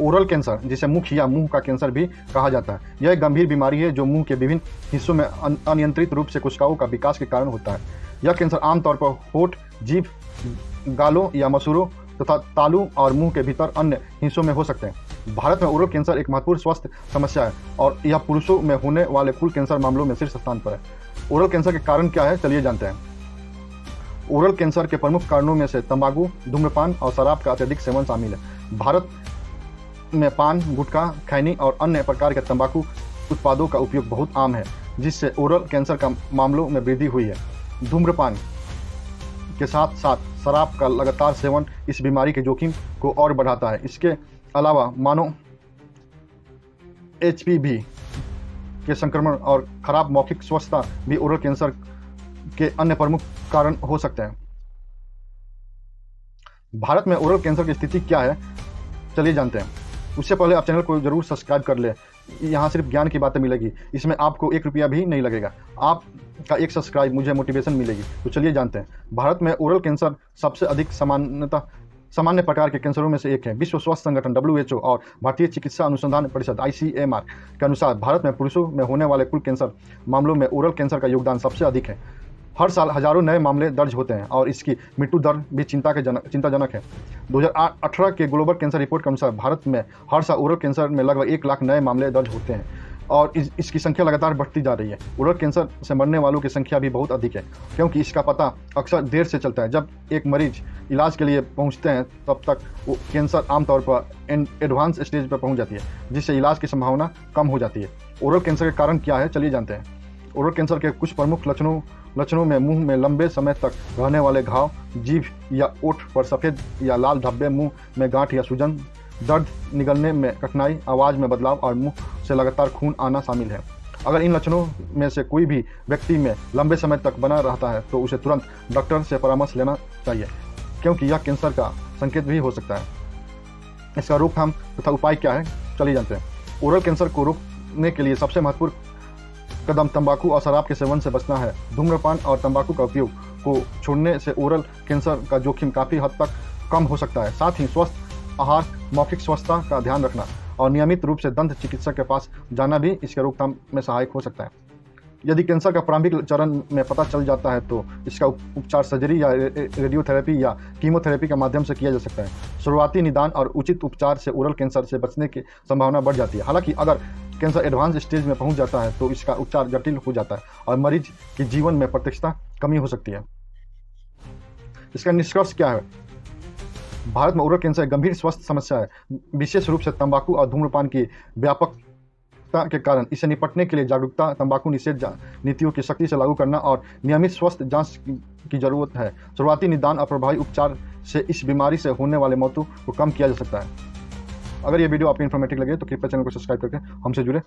Oral cancer, जिसे मुख या मुंह का कैंसर भी कहा जाता है, यह एक गंभीर बीमारी है जो मुंह के विभिन्न हिस्सों में अनियंत्रित रूप से कोशिकाओं का विकास के कारण होता है। यह कैंसर आमतौर पर होठ, जीभ, गालों या मसूड़ों तथा तालू और मुंह के भीतर अन्य हिस्सों में हो सकते हैं। भारत में ओरल कैंसर एक महत्वपूर्ण स्वास्थ्य समस्या है और यह पुरुषों में होने वाले कुल कैंसर मामलों में शीर्ष स्थान पर है। ओरल कैंसर के कारण क्या है, चलिए जानते हैं। ओरल कैंसर के प्रमुख कारणों में से तंबाकू, धूम्रपान और शराब का अत्यधिक सेवन शामिल है। भारत में पान, गुटखा, खैनी और अन्य प्रकार के तंबाकू उत्पादों का उपयोग बहुत आम है, जिससे ओरल कैंसर का मामलों में वृद्धि हुई है। धूम्रपान के साथ साथ शराब का लगातार सेवन इस बीमारी के जोखिम को और बढ़ाता है। इसके अलावा मानव HPV के संक्रमण और खराब मौखिक स्वास्थ्य भी ओरल कैंसर के अन्य प्रमुख कारण हो सकते हैं। भारत में ओरल कैंसर की स्थिति क्या है, चलिए जानते हैं। उससे पहले आप चैनल को जरूर सब्सक्राइब कर लें। यहाँ सिर्फ ज्ञान की बातें मिलेगी, इसमें आपको 1 रुपया भी नहीं लगेगा। आपका एक सब्सक्राइब मुझे मोटिवेशन मिलेगी। तो चलिए जानते हैं। भारत में ओरल कैंसर सबसे अधिक सामान्य प्रकार के कैंसरों में से एक है। विश्व स्वास्थ्य संगठन WHO और भारतीय चिकित्सा अनुसंधान परिषद ICMR के अनुसार भारत में पुरुषों में होने वाले कुल कैंसर मामलों में ओरल कैंसर का योगदान सबसे अधिक है। हर साल हजारों नए मामले दर्ज होते हैं और इसकी मृत्यु दर भी चिंताजनक है। 2018 के ग्लोबल कैंसर रिपोर्ट के अनुसार भारत में हर साल ओरल कैंसर में लगभग 1 लाख नए मामले दर्ज होते हैं और इसकी संख्या लगातार बढ़ती जा रही है। ओरल कैंसर से मरने वालों की संख्या भी बहुत अधिक है, क्योंकि इसका पता अक्सर देर से चलता है। जब एक मरीज इलाज के लिए पहुंचते हैं तब तक वो कैंसर आमतौर पर एडवांस स्टेज पर पहुंच जाती है, जिससे इलाज की संभावना कम हो जाती है। ओरल कैंसर के कारण क्या है, चलिए जानते हैं। ओरल कैंसर के कुछ प्रमुख लक्षणों में मुंह में लंबे समय तक रहने वाले घाव, जीभ या ओठ पर सफ़ेद या लाल धब्बे, मुंह में गांठ या सूजन, दर्द निगलने में कठिनाई, आवाज़ में बदलाव और मुंह से लगातार खून आना शामिल है। अगर इन लक्षणों में से कोई भी व्यक्ति में लंबे समय तक बना रहता है तो उसे तुरंत डॉक्टर से परामर्श लेना चाहिए, क्योंकि यह कैंसर का संकेत भी हो सकता है। इसका रोकथाम तथा उपाय क्या है, चलिए जानते हैं। ओरल कैंसर को रोकने के लिए सबसे महत्वपूर्ण कदम तंबाकू और शराब के सेवन से बचना है। धूम्रपान और तंबाकू का उपयोग को छोड़ने से ओरल कैंसर का जोखिम काफ़ी हद तक कम हो सकता है। साथ ही स्वस्थ आहार, मौखिक स्वास्थ्य का ध्यान रखना और नियमित रूप से दंत चिकित्सक के पास जाना भी इसके रोकथाम में सहायक हो सकता है। यदि कैंसर का प्रारंभिक चरण में पता चल जाता है तो इसका उपचार सर्जरी या रेडियोथेरेपी या कीमोथेरेपी के माध्यम से किया जा सकता है। शुरुआती निदान और उचित उपचार से ओरल कैंसर से बचने की संभावना बढ़ जाती है। हालांकि अगर कैंसर एडवांस स्टेज में पहुंच जाता है तो इसका उपचार जटिल हो जाता है और मरीज के जीवन में प्रत्यक्षता कमी हो सकती है। इसका निष्कर्ष क्या है? भारत में ओरल कैंसर एक गंभीर स्वास्थ्य समस्या है, विशेष रूप से तंबाकू और धूम्रपान की व्यापकता के कारण। इसे निपटने के लिए जागरूकता, तंबाकू निषेध नीतियों की सख्ती से लागू करना और नियमित स्वास्थ्य जांच की जरूरत है। शुरुआती निदान और प्रभावी उपचार से इस बीमारी से होने वाले मौतों को कम किया जा सकता है। अगर ये वीडियो आपको इन्फॉर्मेटिव लगे तो कृपया चैनल को सब्सक्राइब करके हमसे जुड़े।